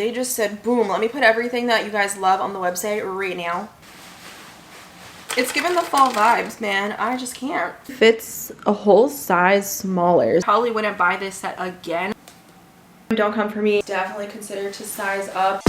They just said, boom, let me put everything that you guys love on the website right now. It's giving the fall vibes, man. I just can't. Fits a whole size smaller. Probably wouldn't buy this set again. Don't come for me. Definitely consider to size up.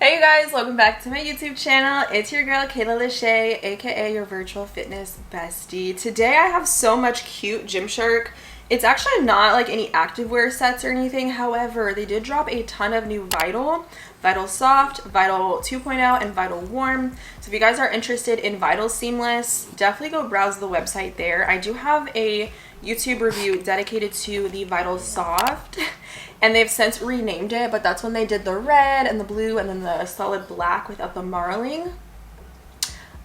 Hey you guys, welcome back to my YouTube channel. It's your girl Kayla Lachey, aka your virtual fitness bestie. Today I have so much cute Gymshark. It's actually not like any activewear sets or anything. However, they did drop a ton of new Vital Soft, Vital 2.0, and Vital Warm. So if you guys are interested in Vital Seamless, definitely go browse the website there. I do have a YouTube review dedicated to the Vital Soft, and they've since renamed it, but that's when they did the red and the blue and then the solid black without the marling.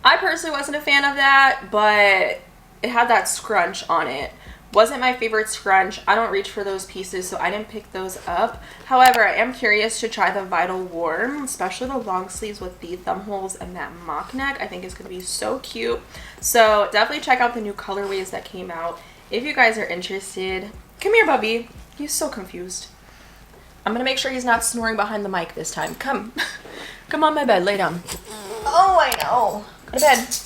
I personally wasn't a fan of that, but it had that scrunch on it. Wasn't my favorite scrunch. I don't reach for those pieces, so I didn't pick those up. However, I am curious to try the Vital Warm, especially the long sleeves with the thumb holes and that mock neck. I think it's going to be so cute. So definitely check out the new colorways that came out if you guys are interested. Come here, Bubby. He's so confused. I'm going to make sure he's not snoring behind the mic this time. Come. Come on my bed. Lay down. Oh, I know. Go to bed.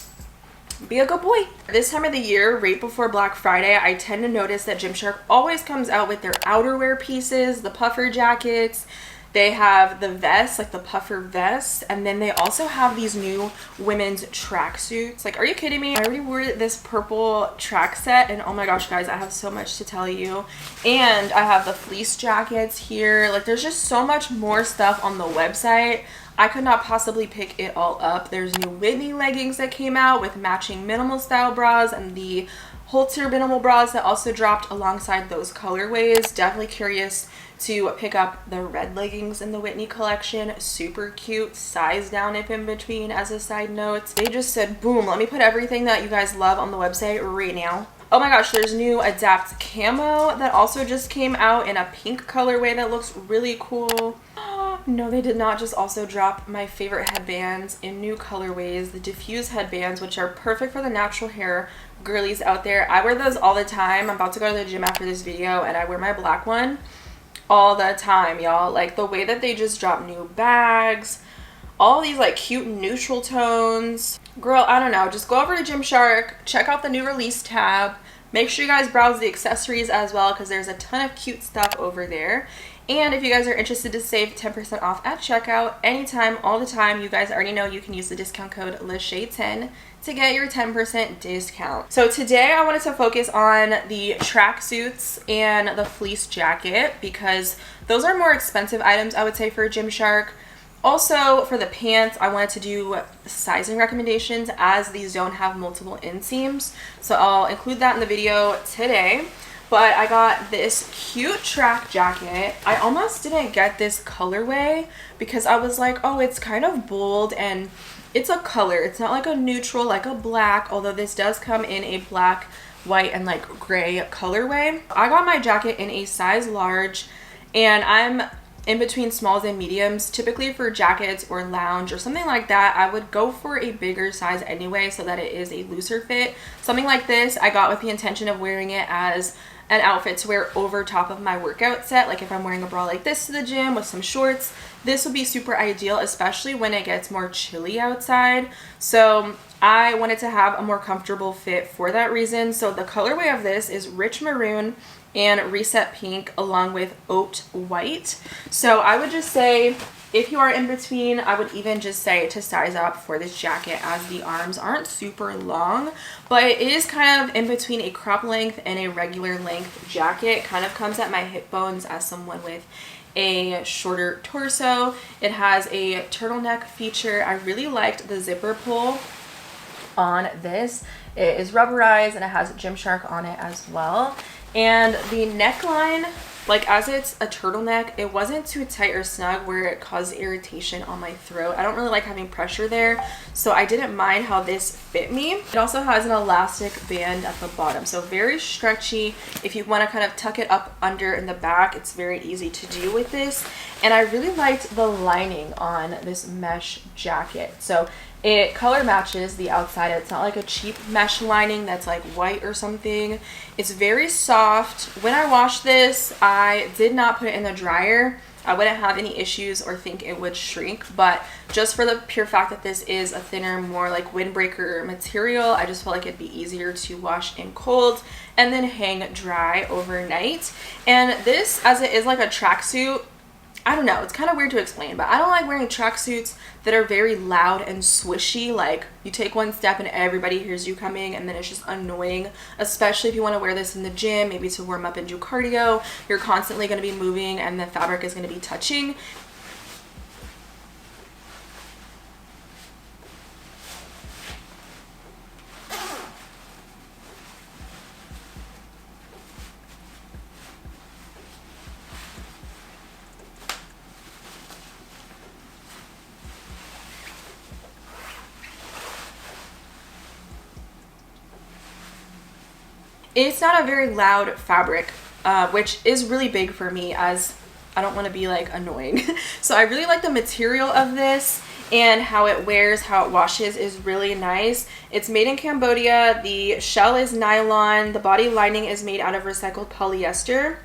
Be a good boy. This time of the year, right before Black Friday, I tend to notice that Gymshark always comes out with their outerwear pieces, the puffer jackets. They have the vests, like the puffer vests, and then they also have these new women's tracksuits. Like, are you kidding me? I already wore this purple track set, and oh my gosh, guys, I have so much to tell you. And I have the fleece jackets here. Like, there's just so much more stuff on the website. I could not possibly pick it all up. There's new Whitney leggings that came out with matching minimal style bras, and the Holter minimal bras that also dropped alongside those colorways. Definitely curious to pick up the red leggings in the Whitney collection. Super cute. Size down if in between as a side note. They just said, boom, let me put everything that you guys love on the website right now. Oh my gosh, there's new Adapt Camo that also just came out in a pink colorway that looks really cool. No, they did not just also drop my favorite headbands in new colorways, the diffuse headbands, which are perfect for the natural hair girlies out there. I wear those all the time. I'm about to go to the gym after this video, and I wear my black one all the time, y'all. Like, the way that they just drop new bags, all these like cute neutral tones. Girl, I don't know. Just go over to Gymshark, check out the new release tab. Make sure you guys browse the accessories as well, because there's a ton of cute stuff over there. And if you guys are interested to save 10% off at checkout, anytime, all the time, you guys already know you can use the discount code LACHEY10 to get your 10% discount. So today I wanted to focus on the tracksuits and the fleece jacket, because those are more expensive items, I would say, for Gymshark. Also, for the pants, I wanted to do sizing recommendations, as these don't have multiple inseams. So I'll include that in the video today. But I got this cute track jacket. I almost didn't get this colorway because I was like, oh, it's kind of bold and it's a color. It's not like a neutral, like a black, although this does come in a black, white, and like gray colorway. I got my jacket in a size large, and I'm in between smalls and mediums. Typically for jackets or lounge or something like that, I would go for a bigger size anyway, so that it is a looser fit. Something like this I got with the intention of wearing it as an outfit to wear over top of my workout set. Like if I'm wearing a bra like this to the gym with some shorts, this would be super ideal, especially when it gets more chilly outside. So I wanted to have a more comfortable fit for that reason. So the colorway of this is rich maroon and reset pink, along with oat white. So I would just say, if you are in between, I would even just say to size up for this jacket, as the arms aren't super long, but it is kind of in between a crop length and a regular length jacket. Kind of comes at my hip bones as someone with a shorter torso. It has a turtleneck feature. I really liked the zipper pull on this. It is rubberized and it has Gymshark on it as well. And the neckline, like, as it's a turtleneck, it wasn't too tight or snug where it caused irritation on my throat. I don't really like having pressure there, so I didn't mind how this fit me. It also has an elastic band at the bottom, so very stretchy. If you want to kind of tuck it up under in the back, it's very easy to do with this. And I really liked the lining on this mesh jacket. So It color matches the outside. It's not like a cheap mesh lining that's like white or something. It's very soft. When I washed this, I did not put it in the dryer. I wouldn't have any issues or think it would shrink, but just for the pure fact that this is a thinner, more like windbreaker material, I just felt like it'd be easier to wash in cold and then hang dry overnight. And this, as it is like a tracksuit, I don't know, it's kind of weird to explain, but I don't like wearing tracksuits that are very loud and swishy. Like, you take one step and everybody hears you coming, and then it's just annoying, especially if you want to wear this in the gym, maybe to warm up and do cardio. You're constantly going to be moving and the fabric is going to be touching. It's not a very loud fabric, which is really big for me, as I don't want to be like annoying. So I really like the material of this, and how it wears, how it washes is really nice. It's made in Cambodia. The shell is nylon. The body lining is made out of recycled polyester.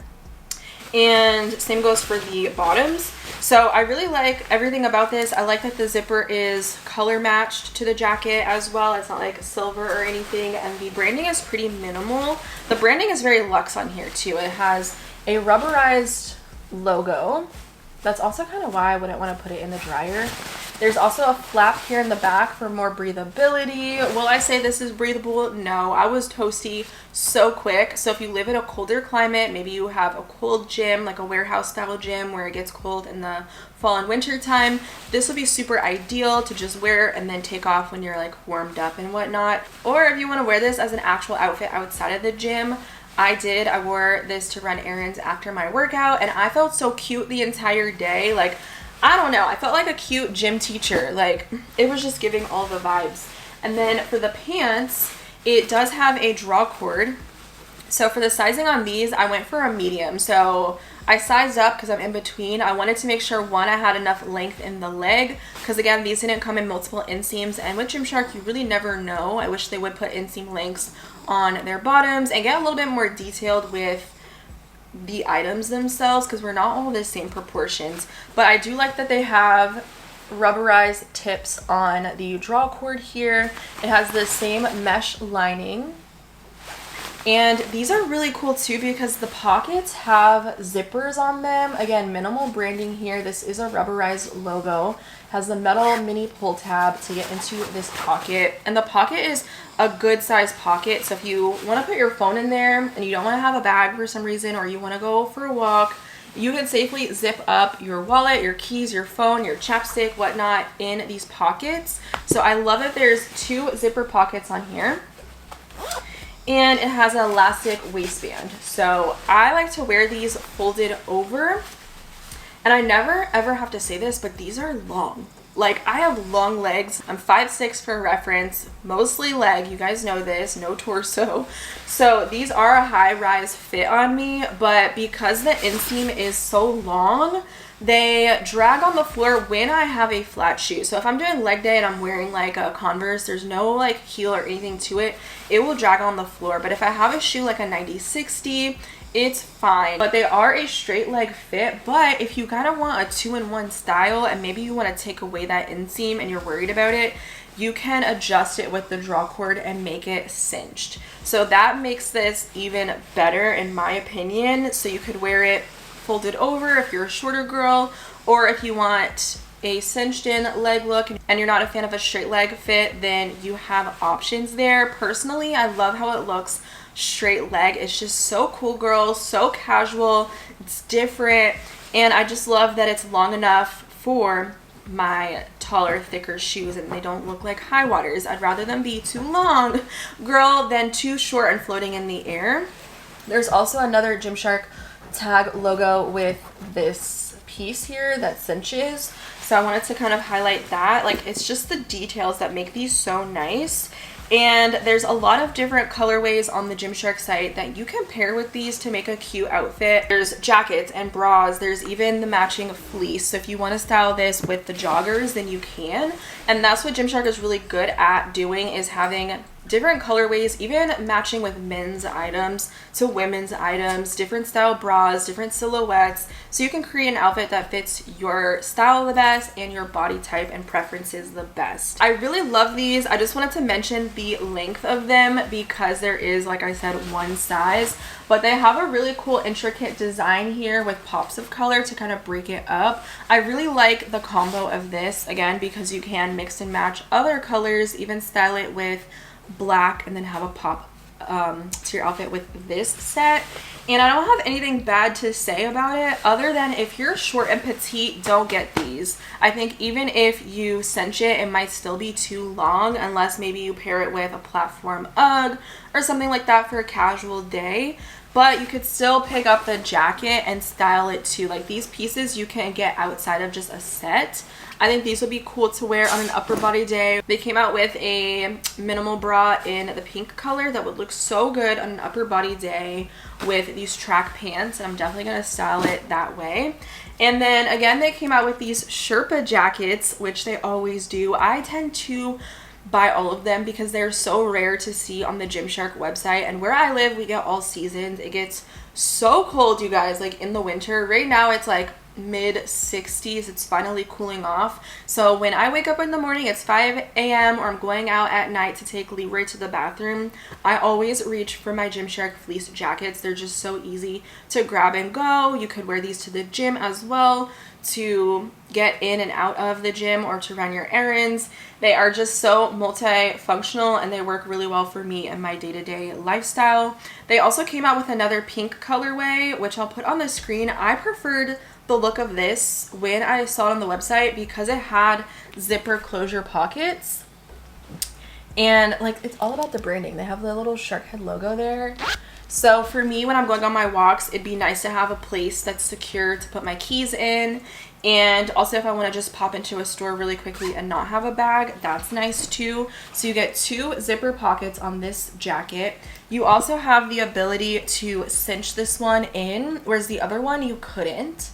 And same goes for the bottoms. So I really like everything about this. I like that the zipper is color matched to the jacket as well. It's not like silver or anything, and the branding is pretty minimal. The branding is very luxe on here too. It has a rubberized logo. That's also kind of why I wouldn't want to put it in the dryer. There's also a flap here in the back for more breathability. Will I say this is breathable? No, I was toasty so quick. So if you live in a colder climate, maybe you have a cold gym, like a warehouse style gym where it gets cold in the fall and winter time, this will be super ideal to just wear and then take off when you're like warmed up and whatnot. Or if you want to wear this as an actual outfit outside of the gym, I wore this to run errands after my workout, and I felt so cute the entire day. Like, I don't know, I felt like a cute gym teacher. Like, it was just giving all the vibes. And then for the pants, it does have a draw cord. So for the sizing on these, I went for a medium. So I sized up because I'm in between. I wanted to make sure, one, I had enough length in the leg, because again, these didn't come in multiple inseams, and with Gymshark, you really never know. I wish they would put inseam lengths on their bottoms and get a little bit more detailed with the items themselves, because we're not all the same proportions. But I do like that they have rubberized tips on the draw cord here. It has the same mesh lining. And these are really cool too, because the pockets have zippers on them. Again, minimal branding here. This is a rubberized logo. Has the metal mini pull tab to get into this pocket. And the pocket is a good size pocket. So if you want to put your phone in there and you don't want to have a bag for some reason, or you want to go for a walk, you can safely zip up your wallet, your keys, your phone, your chapstick, whatnot in these pockets. So I love that there's 2 zipper pockets on here. And it has an elastic waistband. So I like to wear these folded over. And I never ever have to say this, but these are long. Like, I have long legs. I'm 5'6" for reference, mostly leg. You guys know this, no torso. So these are a high-rise fit on me, but because the inseam is so long, they drag on the floor when I have a flat shoe. So if I'm doing leg day and I'm wearing like a Converse, there's no like heel or anything to it, it will drag on the floor. But if I have a shoe like a 90-60, it's fine. But they are a straight leg fit. But if you kind of want a 2-in-1 style, and maybe you want to take away that inseam and you're worried about it, you can adjust it with the draw cord and make it cinched. So that makes this even better in my opinion. So you could wear it folded over if you're a shorter girl, or if you want a cinched in leg look and you're not a fan of a straight leg fit, then you have options there. Personally, I love how it looks straight leg. It's just so cool, girl, so casual, it's different, and I just love that it's long enough for my taller, thicker shoes and they don't look like high waters. I'd rather them be too long, girl, than too short and floating in the air. There's also another Gymshark tag logo with this piece here that cinches, so I wanted to kind of highlight that. Like, it's just the details that make these so nice. And there's a lot of different colorways on the Gymshark site that you can pair with these to make a cute outfit. There's jackets and bras. There's even the matching fleece. So if you want to style this with the joggers, then you can. And that's what Gymshark is really good at doing, is having different colorways, even matching with men's items to women's items, different style bras, different silhouettes, so you can create an outfit that fits your style the best and your body type and preferences the best. I really love these. I just wanted to mention the length of them because there is, like I said, one size, but they have a really cool intricate design here with pops of color to kind of break it up. I really like the combo of this, again, because you can mix and match other colors, even style it with black and then have a pop to your outfit with this set. And I don't have anything bad to say about it other than if you're short and petite, don't get these. I think even if you cinch it, it might still be too long unless maybe you pair it with a platform UGG or something like that for a casual day. But you could still pick up the jacket and style it too. Like, these pieces you can get outside of just a set. I think these would be cool to wear on an upper body day. They came out with a minimal bra in the pink color that would look so good on an upper body day with these track pants, and I'm definitely going to style it that way. And then again, they came out with these Sherpa jackets, which they always do. I tend to buy all of them because they're so rare to see on the Gymshark website, and where I live we get all seasons. It gets so cold, you guys, like in the winter. Right now it's like mid 60s. It's finally cooling off. So when I wake up in the morning, it's 5 a.m. or I'm going out at night to take Leroy to the bathroom, I always reach for my Gymshark fleece jackets. They're just so easy to grab and go. You could wear these to the gym as well, to get in and out of the gym or to run your errands. They are just so multifunctional and they work really well for me and my day-to-day lifestyle. They also came out with another pink colorway, which I'll put on the screen. I preferred the look of this when I saw it on the website because it had zipper closure pockets, and like, it's all about the branding. They have the little shark head logo there. So for me, when I'm going on my walks, it'd be nice to have a place that's secure to put my keys in. And also, if I want to just pop into a store really quickly and not have a bag, that's nice too. So you get 2 zipper pockets on this jacket. You also have the ability to cinch this one in, whereas the other one you couldn't.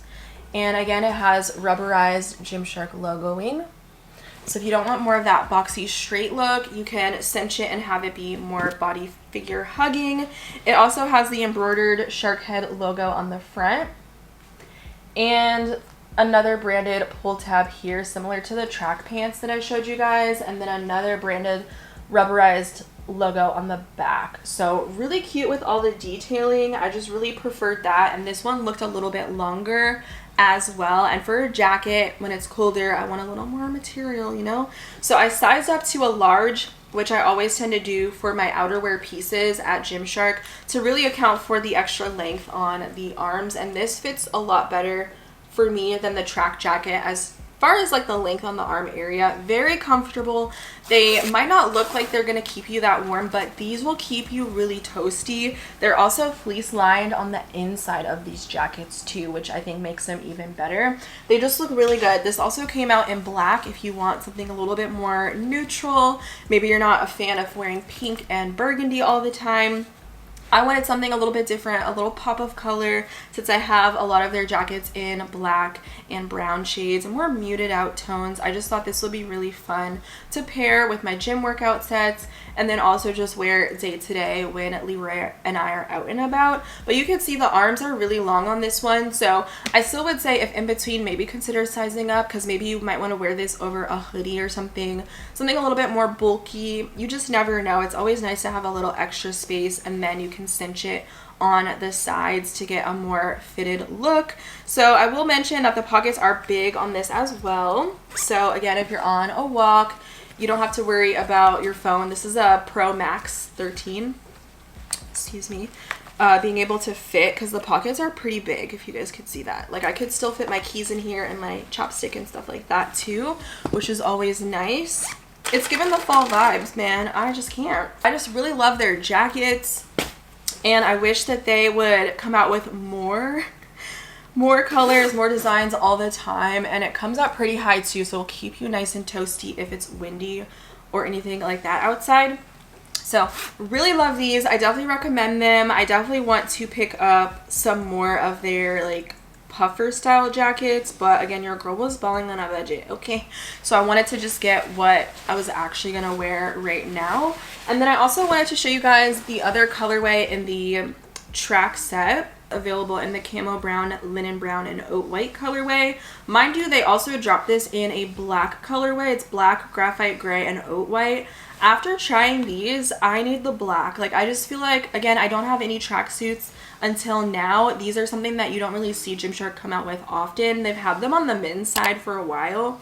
And again, it has rubberized Gymshark logoing. So if you don't want more of that boxy straight look, you can cinch it and have it be more body figure hugging. It also has the embroidered shark head logo on the front. And another branded pull tab here, similar to the track pants that I showed you guys. And then another branded rubberized logo on the back. So really cute with all the detailing. I just really preferred that. And this one looked a little bit longer as well. And for a jacket, when it's colder, I want a little more material, you know? So I sized up to a large, which I always tend to do for my outerwear pieces at Gymshark to really account for the extra length on the arms. And this fits a lot better for me than the track jacket as far as like the length on the arm area. Very comfortable. They might not look like they're gonna keep you that warm, but these will keep you really toasty. They're also fleece lined on the inside of these jackets too, which I think makes them even better. They just look really good. This also came out in black if you want something a little bit more neutral. Maybe you're not a fan of wearing pink and burgundy all the time. I wanted something a little bit different, a little pop of color, since I have a lot of their jackets in black and brown shades, more muted out tones. I just thought this would be really fun to pair with my gym workout sets, and then also just wear day to day when Leroy and I are out and about. But you can see the arms are really long on this one, so I still would say if in between, maybe consider sizing up, because maybe you might want to wear this over a hoodie or something a little bit more bulky. You just never know. It's always nice to have a little extra space, and then you can cinch it on the sides to get a more fitted look. So I will mention that the pockets are big on this as well. So again, if you're on a walk, you don't have to worry about your phone. This is a Pro Max 13, excuse me, being able to fit, because the pockets are pretty big, if you guys could see that. Like, I could still fit my keys in here and my chopstick and stuff like that too, which is always nice. It's given the fall vibes, man. I just can't. I just really love their jackets, and I wish that they would come out with more colors, more designs all the time. And it comes out pretty high too, so it'll keep you nice and toasty if it's windy or anything like that outside. So really love these. I definitely recommend them. I definitely want to pick up some more of their like puffer style jackets, but again, your girl was balling on a budget, okay? So I wanted to just get what I was actually gonna wear right now. And then I also wanted to show you guys the other colorway in the track set, available in the camo brown, linen brown, and oat white colorway. Mind you, they also dropped this in a black colorway. It's black, graphite gray, and oat white. After trying these, I need the black. Like, I just feel like, again, I don't have any tracksuits until now. These are something that you don't really see Gymshark come out with often. They've had them on the men's side for a while.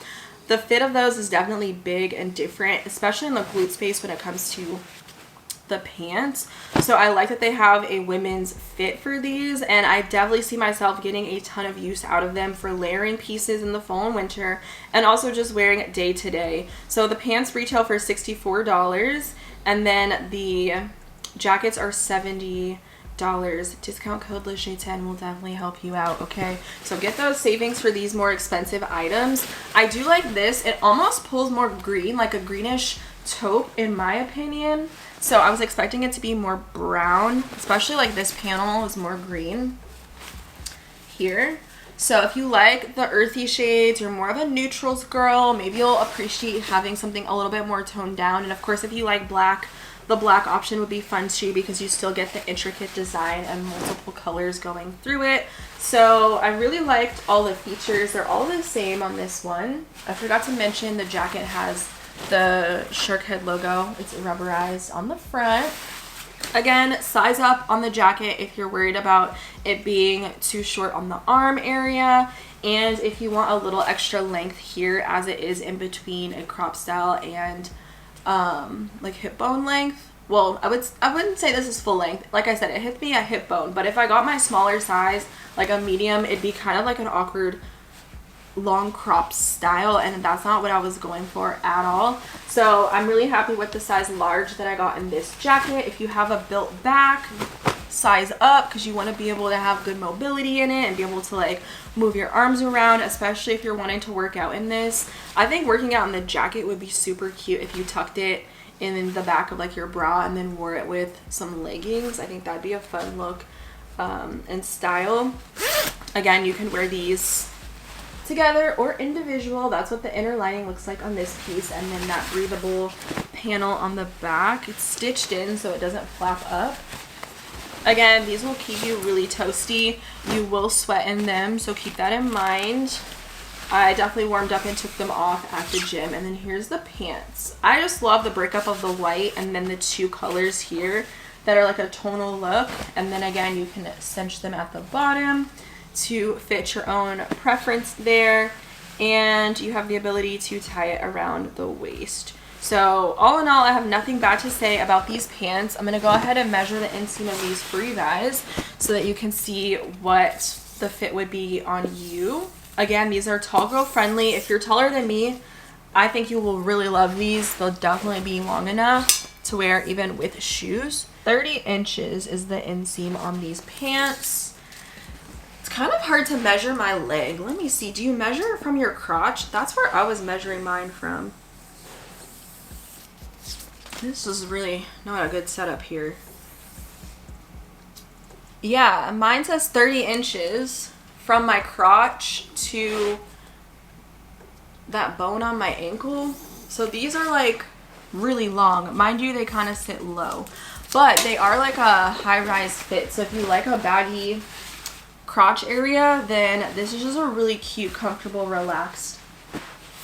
The fit of those is definitely big and different, especially in the glute space when it comes to the pants. So I like that they have a women's fit for these, and I definitely see myself getting a ton of use out of them for layering pieces in the fall and winter, and also just wearing day to day. So the pants retail for $64, and then the jackets are $70. Discount code LaShay10 will definitely help you out, okay? So get those savings for these more expensive items. I do like this. It almost pulls more green, like a greenish taupe in my opinion. So I was expecting it to be more brown, especially like this panel is more green here. So if you like the earthy shades, you're more of a neutrals girl, maybe you'll appreciate having something a little bit more toned down. And of course, if you like black, the black option would be fun too, because you still get the intricate design and multiple colors going through it. So I really liked all the features. They're all the same on this one. I forgot to mention the jacket has the shark head logo. It's rubberized on the front. Again, size up on the jacket if you're worried about it being too short on the arm area, and if you want a little extra length here, as it is in between a crop style and like hip bone length. Well, I wouldn't say this is full length. Like I said, it hits me at hip bone, but if I got my smaller size, like a medium, it'd be kind of like an awkward long crop style, and that's not what I was going for at all. So I'm really happy with the size large that I got in this jacket. If you have a built back, size up, because you want to be able to have good mobility in it and be able to like move your arms around, especially if you're wanting to work out in this. I think working out in the jacket would be super cute if you tucked it in the back of like your bra and then wore it with some leggings. I think that'd be a fun look and style. Again, you can wear these together or individual. That's what the inner lining looks like on this piece, and then that breathable panel on the back. It's stitched in so it doesn't flap up. Again, these will keep you really toasty. You will sweat in them, so keep that in mind. I definitely warmed up and took them off at the gym. And then here's the pants. I just love the breakup of the white and then the two colors here that are like a tonal look. And then again, you can cinch them at the bottom to fit your own preference there, and you have the ability to tie it around the waist. So all in all, I have nothing bad to say about these pants. I'm gonna go ahead and measure the inseam of these for you guys so that you can see what the fit would be on you. Again, these are tall girl friendly. If you're taller than me, I think you will really love these. They'll definitely be long enough to wear even with shoes. 30 inches is the inseam on these pants. It's kind of hard to measure my leg. Let me see. Do you measure it from your crotch? That's where I was measuring mine from. This is really not a good setup here. Yeah, mine says 30 inches from my crotch to that bone on my ankle. So these are like really long. Mind you, they kind of sit low, but they are like a high-rise fit. So if you like a baggy crotch area, then this is just a really cute, comfortable, relaxed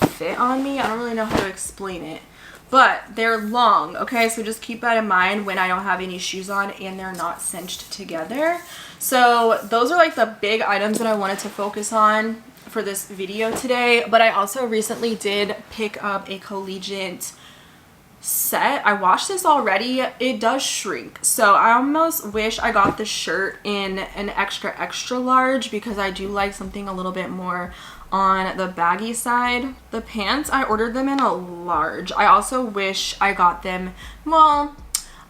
fit on me. I don't really know how to explain it, but they're long, okay? So just keep that in mind when I don't have any shoes on and they're not cinched together. So those are like the big items that I wanted to focus on for this video today. But I also recently did pick up a collegiate set. I washed this already. It does shrink, so I almost wish I got the shirt in an extra large, because I do like something a little bit more on the baggy side. The pants, I ordered them in a large. I also wish I got them, well,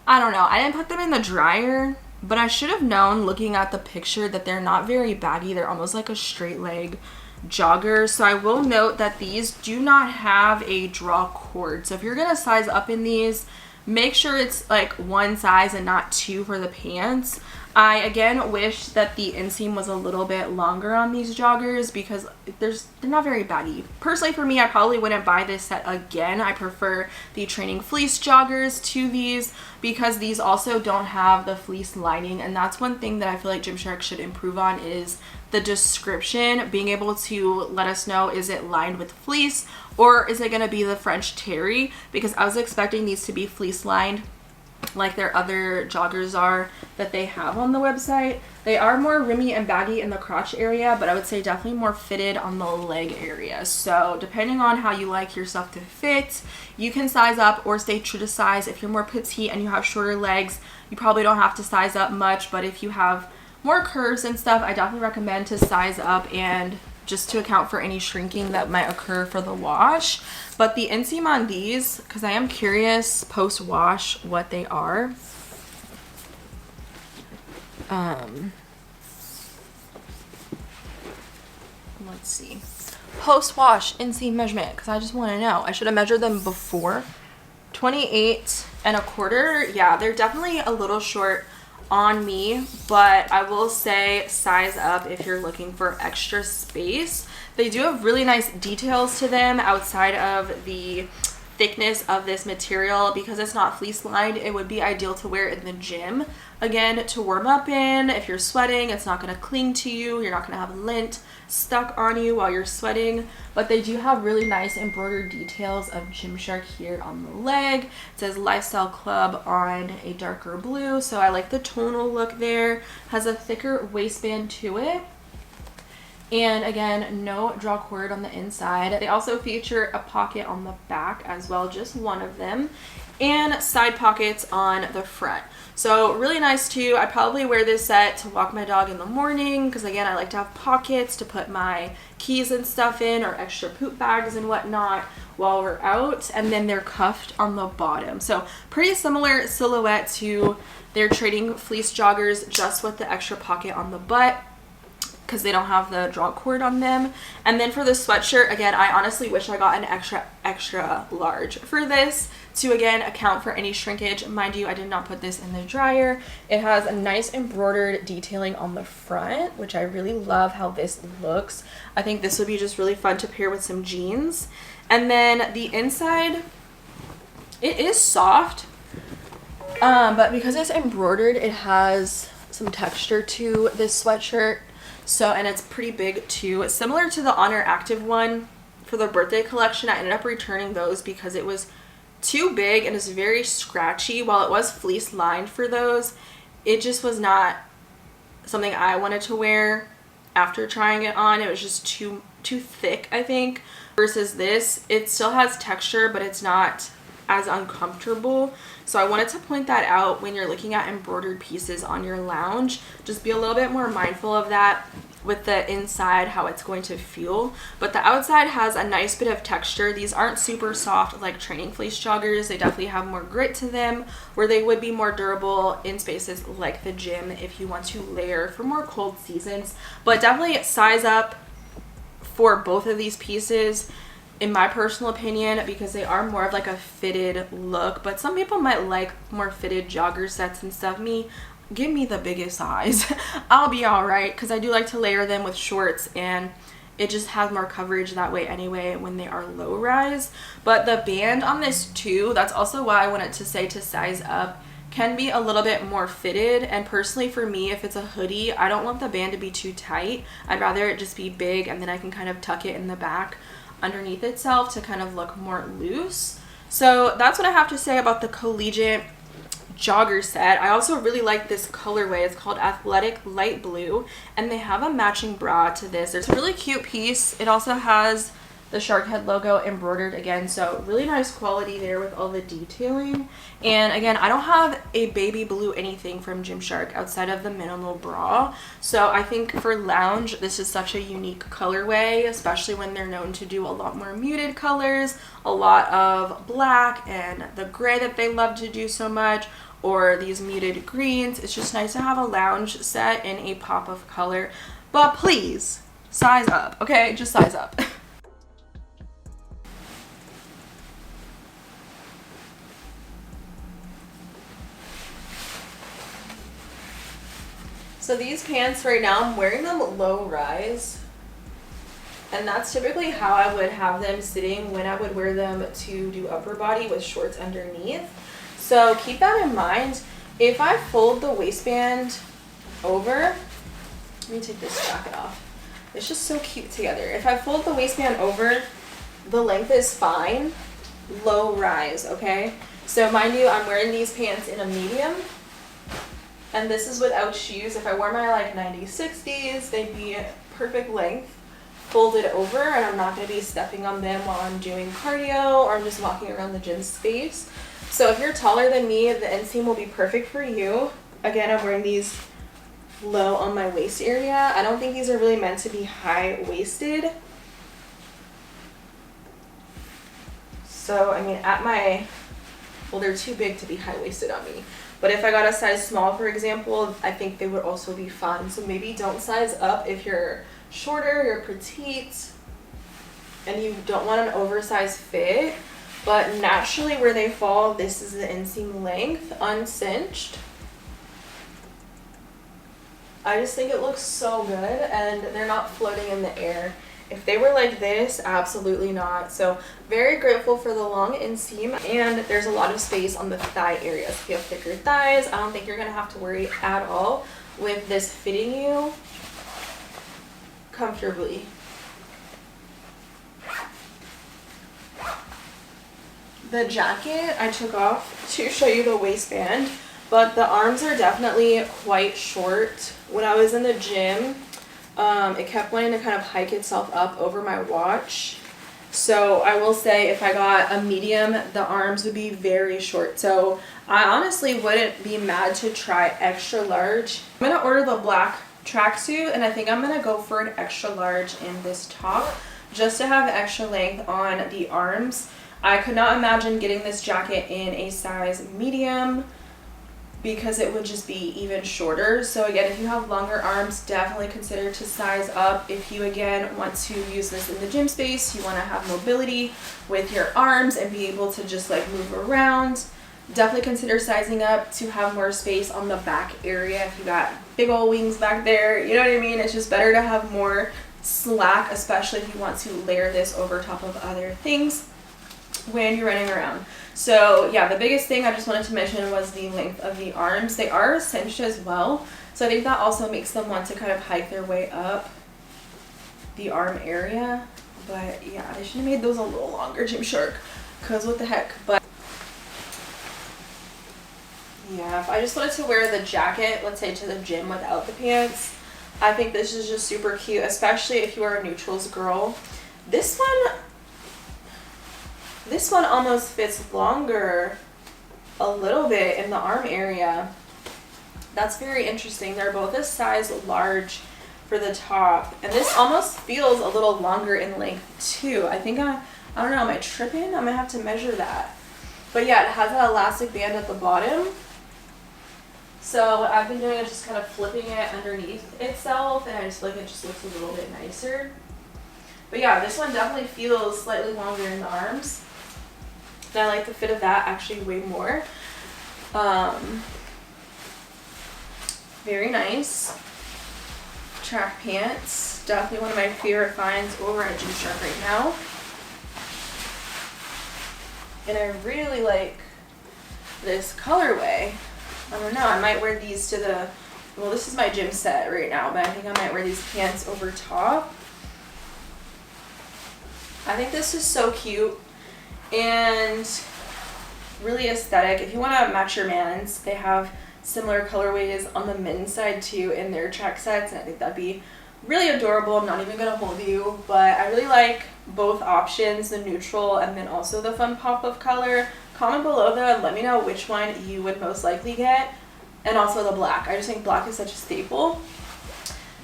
I don't know, I didn't put them in the dryer, but I should have known looking at the picture that they're not very baggy. They're almost like a straight leg jogger. So I will note that these do not have a draw cord. So if you're gonna size up in these, make sure it's like one size and not two for the pants. I again wish that the inseam was a little bit longer on these joggers because they're not very baggy. Personally for me, I probably wouldn't buy this set again. I prefer the training fleece joggers to these because these also don't have the fleece lining, and that's one thing that I feel like Gymshark should improve on is the description, being able to let us know, is it lined with fleece or is it going to be the French terry, because I was expecting these to be fleece lined like their other joggers are that they have on the website. They are more roomy and baggy in the crotch area, but I would say definitely more fitted on the leg area. So depending on how you like your stuff to fit, you can size up or stay true to size. If you're more petite and you have shorter legs, you probably don't have to size up much, but if you have more curves and stuff, I definitely recommend to size up, and just to account for any shrinking that might occur for the wash. But the inseam on these, because I am curious post wash what they are. Let's see. Post wash inseam measurement, because I just want to know. I should have measured them before. 28 and a quarter. Yeah, they're definitely a little short on me, but I will say size up if you're looking for extra space. They do have really nice details to them outside of the thickness of this material. Because it's not fleece lined, it would be ideal to wear it in the gym, again, to warm up in. If you're sweating, it's not going to cling to you, you're not going to have lint stuck on you while you're sweating. But they do have really nice embroidered details of Gymshark here on the leg. It says Lifestyle Club on a darker blue, so I like the tonal look there. Has a thicker waistband to it. And again, no draw cord on the inside. They also feature a pocket on the back as well, just one of them, and side pockets on the front. So really nice too. I probably wear this set to walk my dog in the morning because again, I like to have pockets to put my keys and stuff in, or extra poop bags and whatnot while we're out. And then they're cuffed on the bottom. So pretty similar silhouette to their trading fleece joggers, just with the extra pocket on the butt, because they don't have the draw cord on them. And then for the sweatshirt, again, I honestly wish I got an extra large for this to again account for any shrinkage. Mind you, I did not put this in the dryer. It has a nice embroidered detailing on the front, which I really love how this looks. I think this would be just really fun to pair with some jeans. And then the inside, it is soft, but because it's embroidered, it has some texture to this sweatshirt. So, and it's pretty big too. It's similar to the Honor Active one for the birthday collection. I ended up returning those because it was too big and it's very scratchy. While it was fleece lined for those, it just was not something I wanted to wear after trying it on. It was just too thick, I think. Versus this, it still has texture, but it's not as uncomfortable. So I wanted to point that out when you're looking at embroidered pieces on your lounge. Just be a little bit more mindful of that with the inside, how it's going to feel. But the outside has a nice bit of texture. These aren't super soft like training fleece joggers. They definitely have more grit to them, where they would be more durable in spaces like the gym if you want to layer for more cold seasons. But definitely size up for both of these pieces, in my personal opinion, because they are more of like a fitted look. But some people might like more fitted jogger sets and stuff. Give me the biggest size. I'll be all right, because I do like to layer them with shorts, and it just has more coverage that way anyway when they are low rise. But the band on this too, that's also why I wanted to say to size up, can be a little bit more fitted. And personally for me, if it's a hoodie, I don't want the band to be too tight. I'd rather it just be big, and then I can kind of tuck it in the back underneath itself to kind of look more loose. So that's what I have to say about the collegiate jogger set. I also really like this colorway. It's called Athletic Light Blue, and they have a matching bra to this. It's a really cute piece. It also has the shark head logo embroidered again, so really nice quality there with all the detailing. And again, I don't have a baby blue anything from Gymshark outside of the minimal bra, so I think for lounge this is such a unique colorway, especially when they're known to do a lot more muted colors, a lot of black and the gray that they love to do so much, or these muted greens. It's just nice to have a lounge set in a pop of color. But please size up, okay? Just size up. So these pants right now, I'm wearing them low rise. And that's typically how I would have them sitting when I would wear them to do upper body with shorts underneath. So keep that in mind. If I fold the waistband over, let me take this jacket off. It's just so cute together. If I fold the waistband over, the length is fine, low rise, okay? So mind you, I'm wearing these pants in a medium, and this is without shoes. If I wore my like 90s, 60s, they'd be perfect length, folded over, and I'm not gonna be stepping on them while I'm doing cardio or I'm just walking around the gym space. So if you're taller than me, the inseam will be perfect for you. Again, I'm wearing these low on my waist area. I don't think these are really meant to be high-waisted. So, I mean, well, they're too big to be high-waisted on me. But if I got a size small, for example, I think they would also be fun. So maybe don't size up if you're shorter, you're petite, and you don't want an oversized fit. But naturally where they fall, this is the inseam length, uncinched. I just think it looks so good, and they're not floating in the air. If they were like this, absolutely not. So very grateful for the long inseam, and there's a lot of space on the thigh areas. If you have thicker thighs, I don't think you're gonna have to worry at all with this fitting you comfortably. The jacket I took off to show you the waistband, but the arms are definitely quite short. When I was in the gym, it kept wanting to kind of hike itself up over my watch. So I will say if I got a medium, the arms would be very short. So I honestly wouldn't be mad to try extra large. I'm gonna order the black tracksuit, and I think I'm gonna go for an extra large in this top just to have extra length on the arms. I could not imagine getting this jacket in a size medium because it would just be even shorter. So again, if you have longer arms, definitely consider to size up. If you again want to use this in the gym space, you want to have mobility with your arms and be able to just like move around, definitely consider sizing up to have more space on the back area. If you got big old wings back there, you know what I mean? It's just better to have more slack, especially if you want to layer this over top of other things when you're running around. So yeah, the biggest thing I just wanted to mention was the length of the arms. They are cinched as well, so I think that also makes them want to kind of hike their way up the arm area. But yeah, they should have made those a little longer, Gymshark, because what the heck. But yeah, if I just wanted to wear the jacket, let's say to the gym without the pants, I think this is just super cute, especially if you are a neutrals girl. This one almost fits longer a little bit in the arm area. That's very interesting. They're both a size large for the top, and this almost feels a little longer in length too. I think I don't know, am I tripping? I'm gonna have to measure that. But yeah, it has that elastic band at the bottom. So what I've been doing is just kind of flipping it underneath itself, and I just feel like it just looks a little bit nicer. But yeah, this one definitely feels slightly longer in the arms. And I like the fit of that actually way more. Very nice. Track pants. Definitely one of my favorite finds over at Gymshark right now. And I really like this colorway. I don't know, I might wear these to the, well, this is my gym set right now, but I think I might wear these pants over top. I think this is so cute and really aesthetic. If you want to match your mans, they have similar colorways on the men's side too in their track sets, and I think that'd be really adorable. I'm not even gonna hold you, but I really like both options, the neutral and then also the fun pop of color. Comment below though and let me know which one you would most likely get, and also the black. I just think black is such a staple.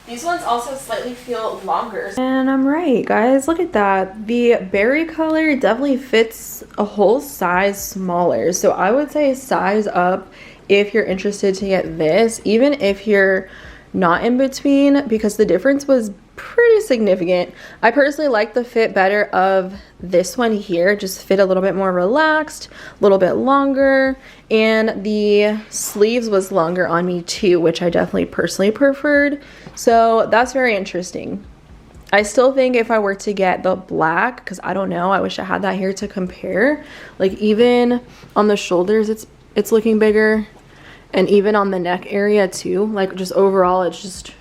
These ones also slightly feel longer. And I'm right, guys, look at that. The berry color definitely fits a whole size smaller. So I would say size up if you're interested to get this, even if you're not in between, because the difference was pretty significant. I personally like the fit better of this one here, just fit a little bit more relaxed, a little bit longer, and the sleeves was longer on me too, which I definitely personally preferred. So that's very interesting. I still think if I were to get the black, because I don't know, I wish I had that here to compare. Like even on the shoulders, it's looking bigger, and even on the neck area too. Like just overall, it's just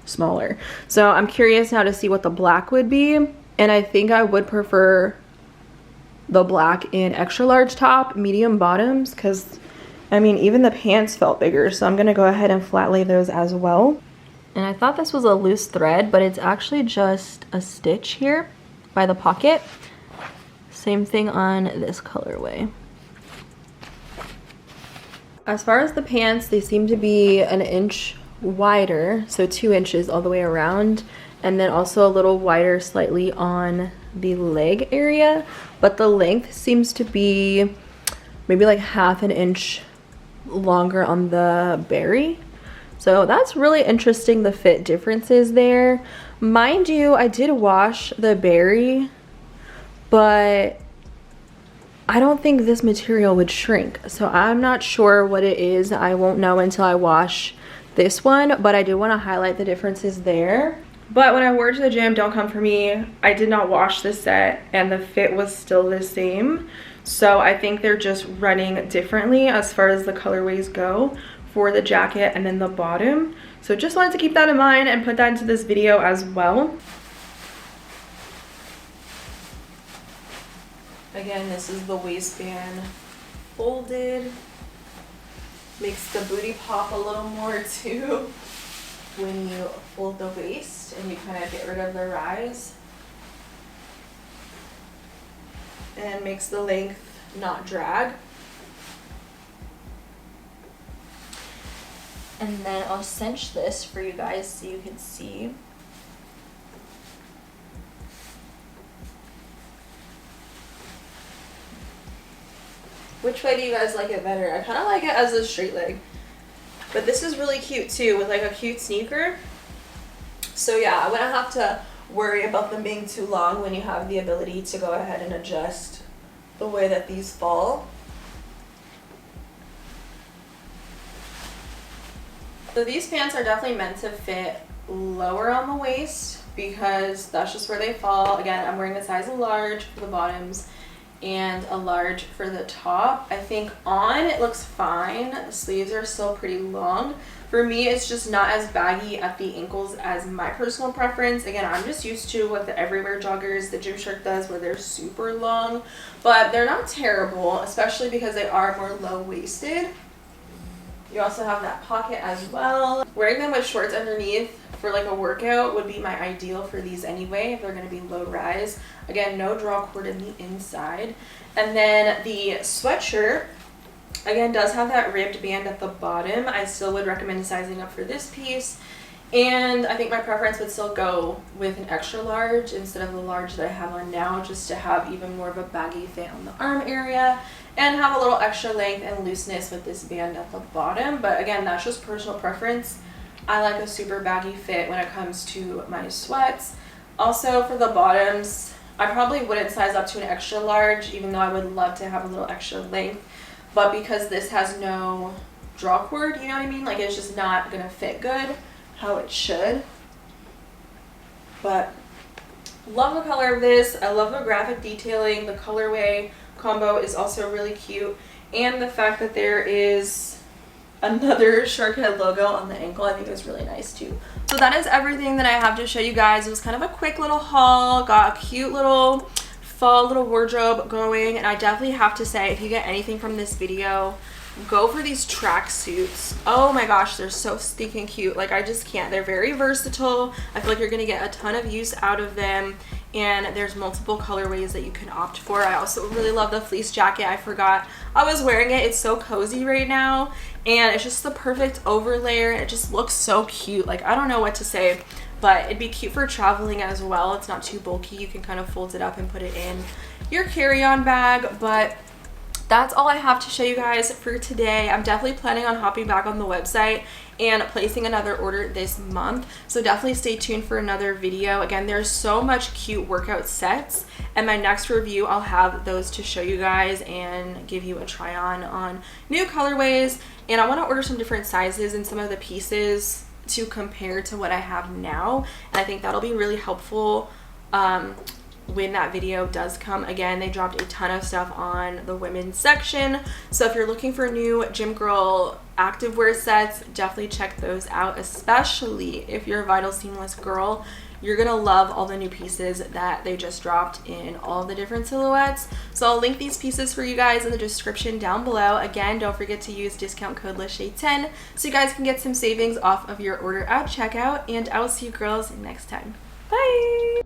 smaller. So I'm curious now to see what the black would be, and I think I would prefer the black in extra large top, medium bottoms, because I mean even the pants felt bigger. So I'm gonna go ahead and flat lay those as well. And I thought this was a loose thread, but it's actually just a stitch here by the pocket. Same thing on this colorway. As far as the pants, they seem to be an inch wider, so 2 inches all the way around, and then also a little wider slightly on the leg area, but the length seems to be maybe like 1/2 inch longer on the berry. So that's really interesting, the fit differences there. Mind you, I did wash the berry, but I don't think this material would shrink. So I'm not sure what it is. I won't know until I wash this one, but I do want to highlight the differences there. But when I wore it to the gym, don't come for me, I did not wash this set and the fit was still the same. So I think they're just running differently as far as the colorways go for the jacket and then the bottom. So just wanted to keep that in mind and put that into this video as well. Again, this is the waistband folded. Makes the booty pop a little more too when you fold the waist and you kind of get rid of the rise. And makes the length not drag. And then I'll cinch this for you guys so you can see. Which way do you guys like it better? I kind of like it as a straight leg. But this is really cute too, with like a cute sneaker. So yeah, I wouldn't have to worry about them being too long when you have the ability to go ahead and adjust the way that these fall. So these pants are definitely meant to fit lower on the waist because that's just where they fall. Again, I'm wearing a size large for the bottoms and a large for the top. I think on it looks fine. The sleeves are still pretty long. For me, it's just not as baggy at the ankles as my personal preference. Again, I'm just used to what the everywhere joggers, the Gymshark does, where they're super long, but they're not terrible, especially because they are more low-waisted. You also have that pocket as well. Wearing them with shorts underneath for like a workout would be my ideal for these anyway, if they're gonna be low rise. Again, no draw cord in the inside. And then the sweatshirt, again, does have that ribbed band at the bottom. I still would recommend sizing up for this piece. And I think my preference would still go with an extra large instead of the large that I have on now, just to have even more of a baggy fit on the arm area and have a little extra length and looseness with this band at the bottom. But again, that's just personal preference. I like a super baggy fit when it comes to my sweats. Also for the bottoms, I probably wouldn't size up to an extra large, even though I would love to have a little extra length. But because this has no draw cord, you know what I mean? Like it's just not gonna fit good how it should. But love the color of this. I love the graphic detailing. The colorway combo is also really cute. And the fact that there is another shark head logo on the ankle, I think is really nice too. So that is everything that I have to show you guys. It was kind of a quick little haul. Got a cute little fall little wardrobe going, and I definitely have to say, if you get anything from this video, go for these tracksuits. Oh my gosh, they're so stinking cute. Like I just can't. They're very versatile. I feel like you're gonna get a ton of use out of them, and there's multiple colorways that you can opt for. I also really love the fleece jacket. I forgot I was wearing it. It's so cozy right now, and it's just the perfect overlayer. It just looks so cute. Like I don't know what to say, but it'd be cute for traveling as well. It's not too bulky. You can kind of fold it up and put it in your carry-on bag. But that's all I have to show you guys for today. I'm definitely planning on hopping back on the website and placing another order this month, so definitely stay tuned for another video. Again, there's so much cute workout sets, and my next review I'll have those to show you guys and give you a try on new colorways. And I want to order some different sizes and some of the pieces to compare to what I have now, and I think that'll be really helpful when that video does come. Again, they dropped a ton of stuff on the women's section, so if you're looking for new gym girl activewear sets, definitely check those out, especially if you're a Vital Seamless girl. You're gonna love all the new pieces that they just dropped in all the different silhouettes. So I'll link these pieces for you guys in the description down below. Again, don't forget to use discount code LaShay10 so you guys can get some savings off of your order at checkout, and I will see you girls next time. Bye!